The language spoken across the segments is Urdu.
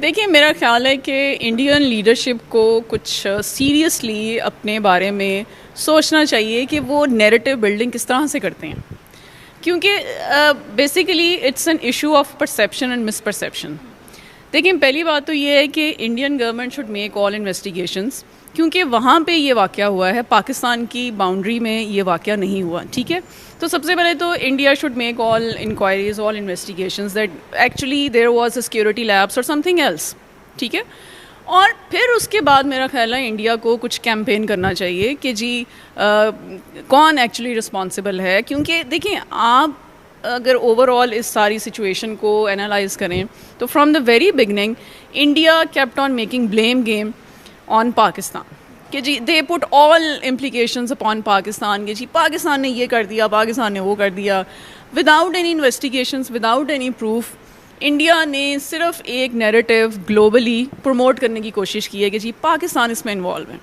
دیکھیے میرا خیال ہے کہ انڈین لیڈرشپ کو کچھ سیریسلی اپنے بارے میں سوچنا چاہیے کہ وہ نیریٹو بلڈنگ کس طرح سے کرتے ہیں، کیونکہ basically it's an issue of perception and misperception. دیکھیں پہلی بات تو یہ ہے کہ Indian government should make all investigations, کیونکہ وہاں پہ یہ واقعہ ہوا ہے، پاکستان کی باؤنڈری میں یہ واقعہ نہیں ہوا. ٹھیک ہے، تو سب سے پہلے تو India should make all inquiries, all investigations that actually there was a security lapse اور سم تھنگ ایلس. ٹھیک ہے، اور پھر اس کے بعد میرا خیال ہے انڈیا کو کچھ کیمپین کرنا چاہیے کہ جی کون ایکچولی رسپانسبل ہے. کیونکہ دیکھیں آپ اگر اوور آل اس ساری سچویشن کو انالائز کریں تو from the very beginning India kept on making blame game on Pakistan کہ جی they put all implications upon Pakistan کہ جی پاکستان نے یہ کر دیا، پاکستان نے وہ کر دیا، without any investigations, without any proof. India نے صرف ایک نیریٹو گلوبلی پروموٹ کرنے کی کوشش کی ہے کہ جی پاکستان اس میں انوالو ہے.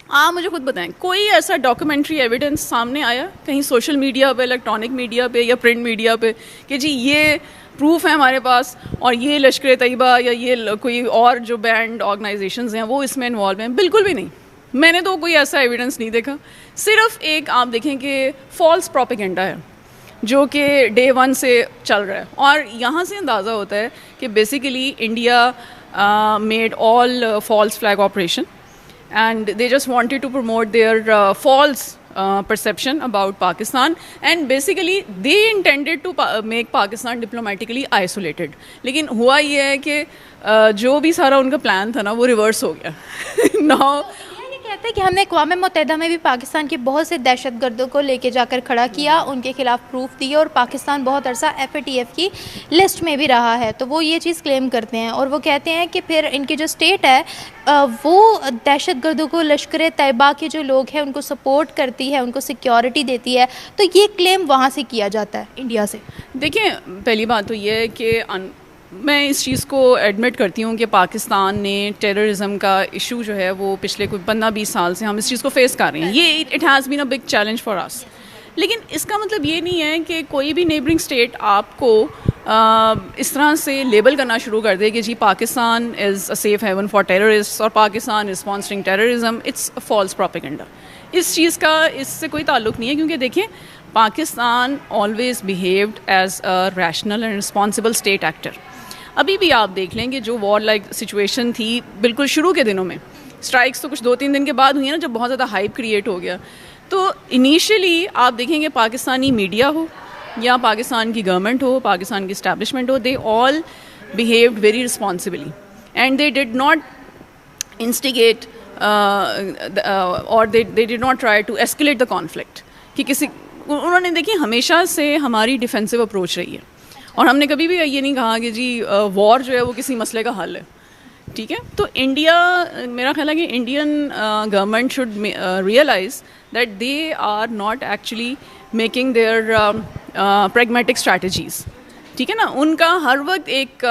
آپ مجھے خود بتائیں کوئی ایسا ڈاکومنٹری ایویڈنس سامنے آیا کہیں سوشل میڈیا پہ، الیکٹرانک میڈیا پہ یا پرنٹ میڈیا پہ کہ جی یہ پروف ہے ہمارے پاس اور یہ لشکر طیبہ یا یہ کوئی اور جو بینڈ آرگنائزیشنز ہیں وہ اس میں انوالو ہیں؟ بالکل بھی نہیں. میں نے تو کوئی ایسا ایویڈنس نہیں دیکھا. صرف ایک آپ دیکھیں کہ فالس پروپیگنڈا ہے جو کہ ڈے ون سے چل رہا ہے، اور یہاں سے اندازہ ہوتا ہے کہ basically India made all false flag operation and they just wanted to promote their false perception about Pakistan, and basically they intended to make Pakistan diplomatically isolated. لیکن ہوا یہ ہے کہ جو بھی سارا ان کا پلان تھا نا وہ ریورس ہو گیا. now کہتے ہیں کہ ہم نے اقوام متحدہ میں بھی پاکستان کے بہت سے دہشت گردوں کو لے کے جا کر کھڑا کیا، ان کے خلاف پروف دیے، اور پاکستان بہت عرصہ FATF کی لسٹ میں بھی رہا ہے. تو وہ یہ چیز کلیم کرتے ہیں اور وہ کہتے ہیں کہ پھر ان کی جو اسٹیٹ ہے وہ دہشت گردوں کو، لشکر طیبہ کے جو لوگ ہیں ان کو سپورٹ کرتی ہے، ان کو سیکیورٹی دیتی ہے. تو یہ کلیم وہاں سے کیا جاتا ہے انڈیا سے. دیکھیں پہلی بات تو یہ ہے کہ میں اس چیز کو ایڈمٹ کرتی ہوں کہ پاکستان نے ٹیررزم کا ایشو جو ہے وہ پچھلے کوئی 15-20 سال سے ہم اس چیز کو فیس کر رہے ہیں. یہ it has been a big challenge for us. لیکن اس کا مطلب یہ نہیں ہے کہ کوئی بھی نیبرنگ اسٹیٹ آپ کو اس طرح سے لیبل کرنا شروع کر دے کہ جی Pakistan is a safe haven for terrorist اور Pakistan is sponsoring terrorism. It's false propaganda. اس چیز کا اس سے کوئی تعلق نہیں ہے، کیونکہ دیکھیں Pakistan always behaved as a rational and responsible state actor. ابھی بھی آپ دیکھ لیں کہ جو وار لائک سچویشن تھی بالکل شروع کے دنوں میں، اسٹرائکس تو کچھ 2-3 دن کے بعد ہوئی ہیں نا جب بہت زیادہ ہائپ کریٹ ہو گیا. تو انیشیلی آپ دیکھیں گے پاکستانی میڈیا ہو یا پاکستان کی گورنمنٹ ہو، پاکستان کی اسٹیبلشمنٹ ہو، they all behaved very responsibly and they did not instigate اور they did not try to escalate the conflict. کہ کسی انہوں نے دیکھیں ہمیشہ سے ہماری ڈیفینسو اپروچ رہی ہے، اور ہم نے کبھی بھی یہ نہیں کہا کہ جی وار جو ہے وہ کسی مسئلے کا حل ہے. ٹھیک ہے، تو انڈیا میرا خیال ہے کہ Indian government should realise that they are not actually making their pragmatic strategies. ٹھیک ہے نا، ان کا ہر وقت ایک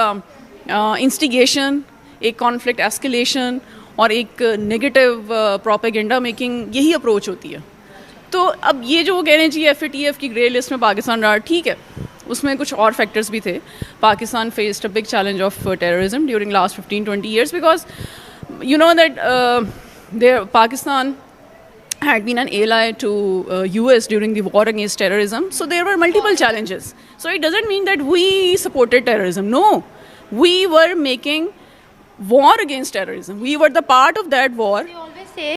انسٹیگیشن، ایک کانفلکٹ ایسکیلیشن اور ایک نگیٹو پروپیگنڈا میکنگ، یہی اپروچ ہوتی ہے. تو اب یہ جو وہ کہہ رہے ہیں جی FATF کی گرے لسٹ میں پاکستان رہا، ٹھیک ہے، اس میں کچھ اور فیکٹرز بھی تھے. Pakistan faced a big challenge of terrorism during last 15-20 years because you know that Pakistan had been an ally to US during the war against terrorism. So there were multiple challenges. So it doesn't mean that we supported terrorism. No, we were making war against terrorism. We were the part of that war.